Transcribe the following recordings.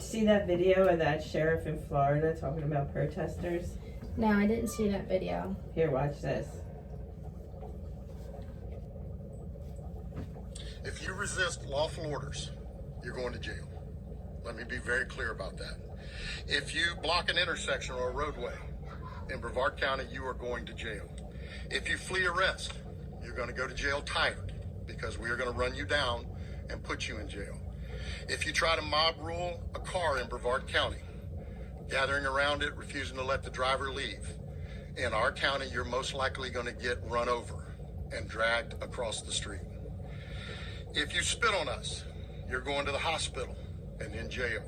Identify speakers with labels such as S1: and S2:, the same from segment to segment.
S1: see that video of that sheriff in Florida talking about protesters?
S2: No, I didn't see that video.
S1: Here, watch this.
S3: If you resist lawful orders, you're going to jail. Let me be very clear about that. If you block an intersection or a roadway in Brevard County, you are going to jail. If you flee arrest, you're going to go to jail tired because we are going to run you down and put you in jail. If you try to mob rule a car in Brevard County, gathering around it, refusing to let the driver leave, in our county, you're most likely going to get run over and dragged across the street. If you spit on us, you're going to the hospital and in jail.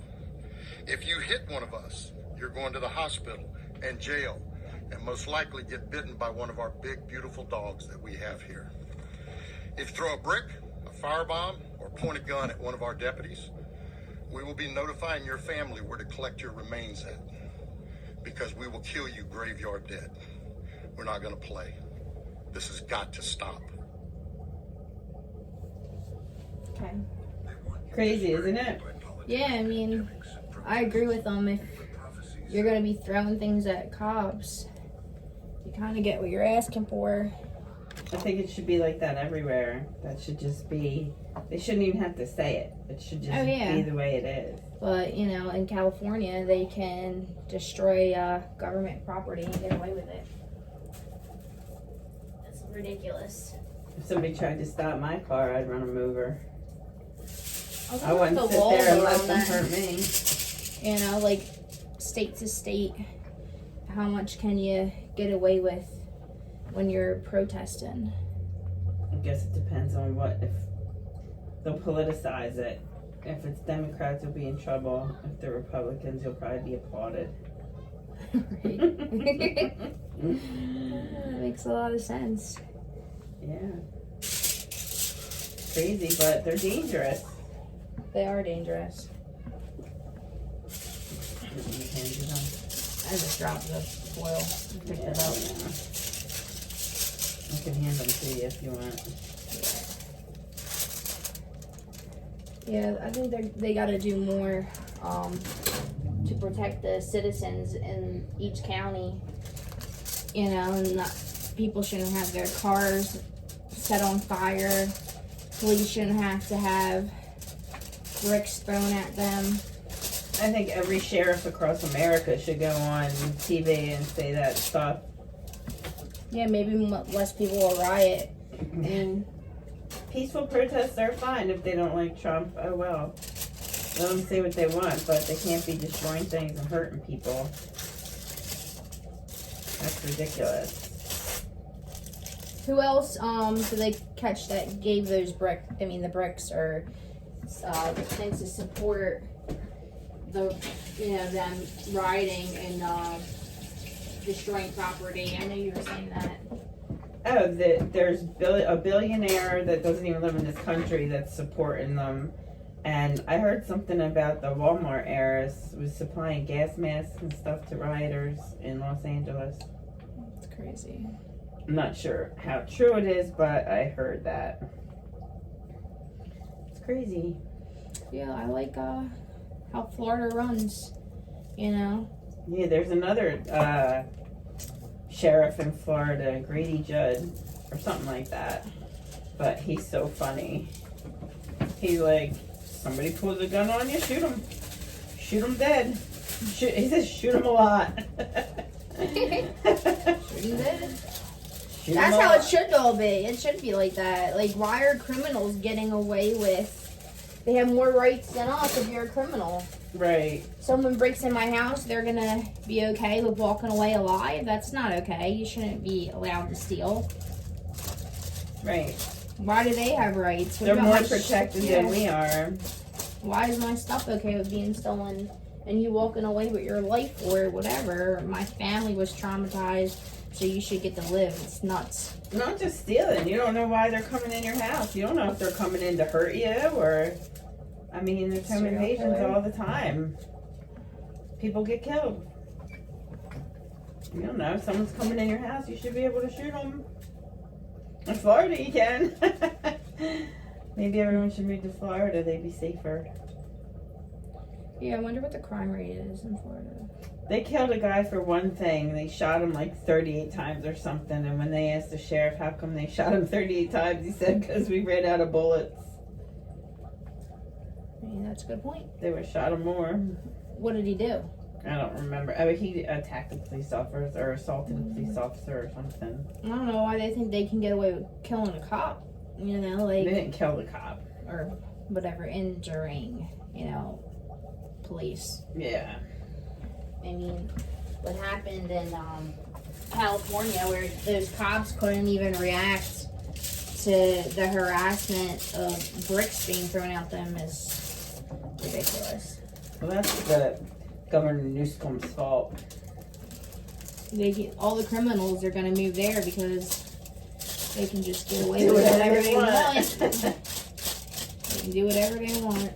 S3: If you hit one of us, you're going to the hospital and jail, and most likely get bitten by one of our big, beautiful dogs that we have here. If you throw a brick, a firebomb, or point a gun at one of our deputies, we will be notifying your family where to collect your remains at, because we will kill you graveyard dead. We're not going to play. This has got to stop.
S2: Okay.
S1: Crazy, isn't it?
S2: Yeah, I mean, I agree with them. If you're going to be throwing things at cops, you kind of get what you're asking for.
S1: I think it should be like that everywhere. That should just be, they shouldn't even have to say it. It should just be the way it is.
S2: But, you know, in California, they can destroy government property and get away with it. That's ridiculous.
S1: If somebody tried to stop my car, I'd run them over.
S2: I
S1: wouldn't sit there and let them hurt me.
S2: You know, like, state to state, how much can you get away with when you're protesting?
S1: I guess it depends on what, if they'll politicize it. If it's Democrats, you'll be in trouble. If they're Republicans, you'll probably be applauded.
S2: That makes a lot of sense.
S1: Yeah. Crazy, but they're dangerous.
S2: They are dangerous. I just dropped the foil and picked it up.
S1: I can hand them to you if you want.
S2: Yeah, I think they got to do more to protect the citizens in each county. You know, and not, people shouldn't have their cars set on fire. Police shouldn't have to have bricks thrown at them.
S1: I think every sheriff across America should go on TV and say that stuff.
S2: Yeah, maybe less people will riot. And
S1: peaceful protests are fine if they don't like Trump. Oh well. Let them say what they want, but they can't be destroying things and hurting people. That's ridiculous.
S2: who else did they catch that gave those the bricks or things to support the them rioting and destroying property? I know you were saying that.
S1: Oh, there's a billionaire that doesn't even live in this country that's supporting them. And I heard something about the Walmart heiress was supplying gas masks and stuff to rioters in Los Angeles.
S2: It's crazy.
S1: I'm not sure how true it is, but I heard that. It's crazy.
S2: Yeah, I like how Florida runs,
S1: Yeah, there's another sheriff in Florida, Grady Judd, or something like that. But he's so funny. He's like, somebody pulls a gun on you, shoot him. Shoot him dead. He says shoot him a lot.
S2: Shoot him dead. That's how it should all be. It should be like that. Like, why are criminals getting away with... They have more rights than us if you're a criminal.
S1: Right.
S2: Someone breaks in my house, they're gonna be okay with walking away alive? That's not okay. You shouldn't be allowed to steal.
S1: Right.
S2: Why do they have rights?
S1: They're more protected than we are.
S2: Why is my stuff okay with being stolen and you walking away with your life or whatever? My family was traumatized, so you should get to live. It's nuts.
S1: Not just stealing. You don't know why they're coming in your house. You don't know if they're coming in to hurt you or... I mean, there's home invasions all the time. People get killed. You don't know. If someone's coming in your house, you should be able to shoot them. In Florida, you can. Maybe everyone should move to Florida. They'd be safer.
S2: Yeah, I wonder what the crime rate is in Florida.
S1: They killed a guy for one thing. They shot him like 38 times or something. And when they asked the sheriff how come they shot him 38 times, he said, because we ran out of bullets.
S2: I mean, that's a good point.
S1: They would have shot him more.
S2: What did he do?
S1: I don't remember. I mean, he attacked a police officer or assaulted a police officer or something.
S2: I don't know why they think they can get away with killing a cop. You know, like,
S1: They didn't kill the cop.
S2: or whatever, injuring, you know, police.
S1: Yeah.
S2: I mean, what happened in California where those cops couldn't even react to the harassment of bricks being thrown at them is ridiculous.
S1: Well, that's the Governor Newsom's fault.
S2: All the criminals are going to move there because they can just get away
S1: Do
S2: with
S1: whatever
S2: whatever
S1: they
S2: they
S1: want.
S2: want. They can do whatever they want.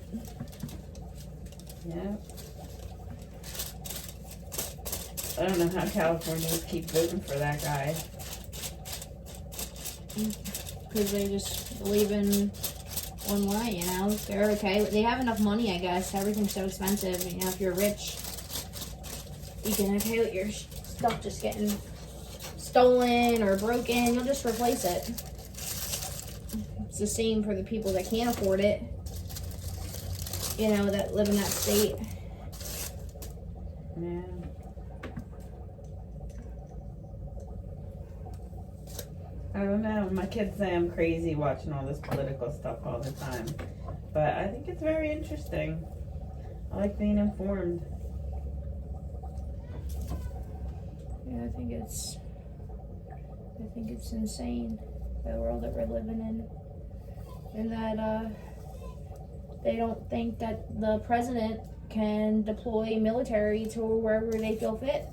S1: Yeah. I don't know how Californians keep voting for that guy.
S2: Because they just believe in one way, you know? They're okay. They have enough money, I guess. Everything's so expensive. You know, if you're rich, you can okay with your stuff just getting stolen or broken. You'll just replace it. It's the same for the people that can't afford it. You know, that live in that state.
S1: Yeah. I don't know. My kids say I'm crazy watching all this political stuff all the time. But I think it's very interesting. I like being informed.
S2: Yeah, I think it's insane, the world that we're living in. And that they don't think that the president can deploy military to wherever they feel fit.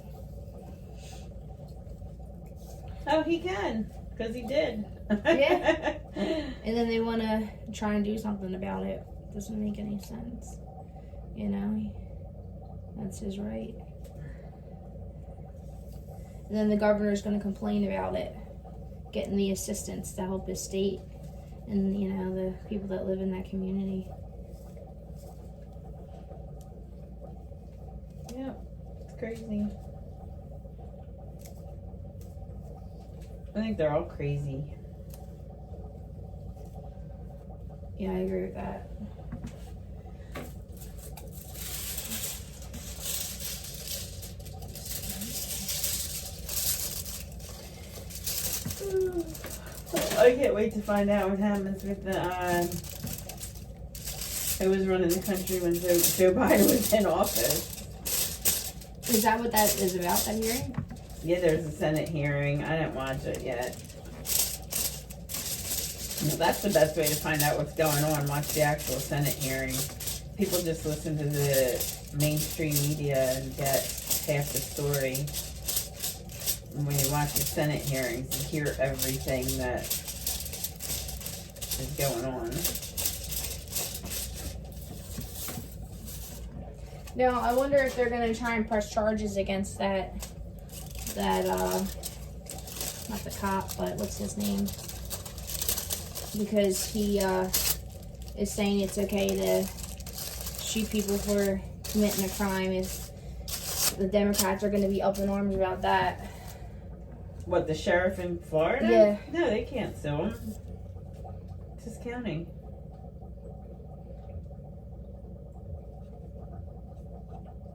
S1: Oh, he can. Because he did.
S2: Yeah. And then they want to try and do something about it. Doesn't make any sense. You know, that's his right. And then the governor's going to complain about it, getting the assistance to help his state and, you know, the people that live in that community.
S1: Yeah, it's crazy. I think they're all crazy.
S2: Yeah, I agree with that.
S1: I can't wait to find out what happens with the who was running the country when Joe Biden was in office.
S2: Is that what that is about, that hearing?
S1: Yeah, there's a Senate hearing. I didn't watch it yet. Well, that's the best way to find out what's going on. Watch the actual Senate hearing. People just listen to the mainstream media and get half the story. And when you watch the Senate hearings, you hear everything that is going on.
S2: Now, I wonder if they're going to try and press charges against that, not the cop, but what's his name? Because he is saying it's okay to shoot people for committing a crime. If the Democrats are going to be up in arms about that.
S1: What, the sheriff in Florida?
S2: Yeah.
S1: No, they can't sue him. It's his county.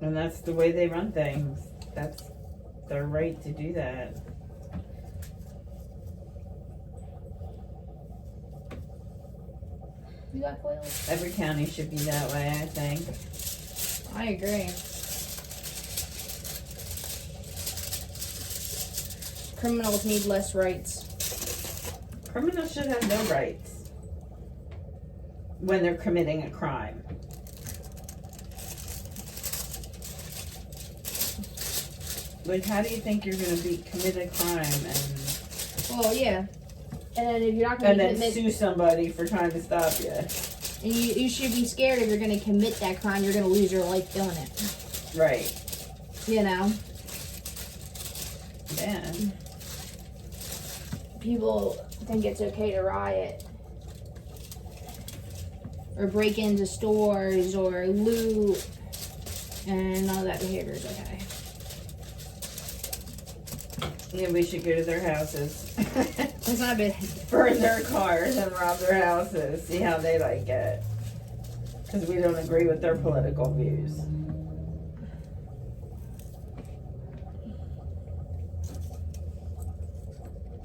S1: And that's the way they run things. That's their right to do that.
S2: You got foils?
S1: Every county should be that way, I think.
S2: I agree. Criminals need less rights.
S1: Criminals should have no rights when they're committing a crime. Like, how do you think you're going to commit a crime and
S2: Well, yeah. And then if you're not going to
S1: then
S2: commit,
S1: sue somebody for trying to stop you?
S2: and you should be scared if you're going to commit that crime, you're going to lose your life doing it.
S1: Right.
S2: You know?
S1: Yeah.
S2: People think it's okay to riot or break into stores or loot and none of that behavior is okay.
S1: Yeah, we should go to their houses.
S2: It's not bad.
S1: Burn their cars and rob their houses. See how they like it. Because we don't agree with their political views.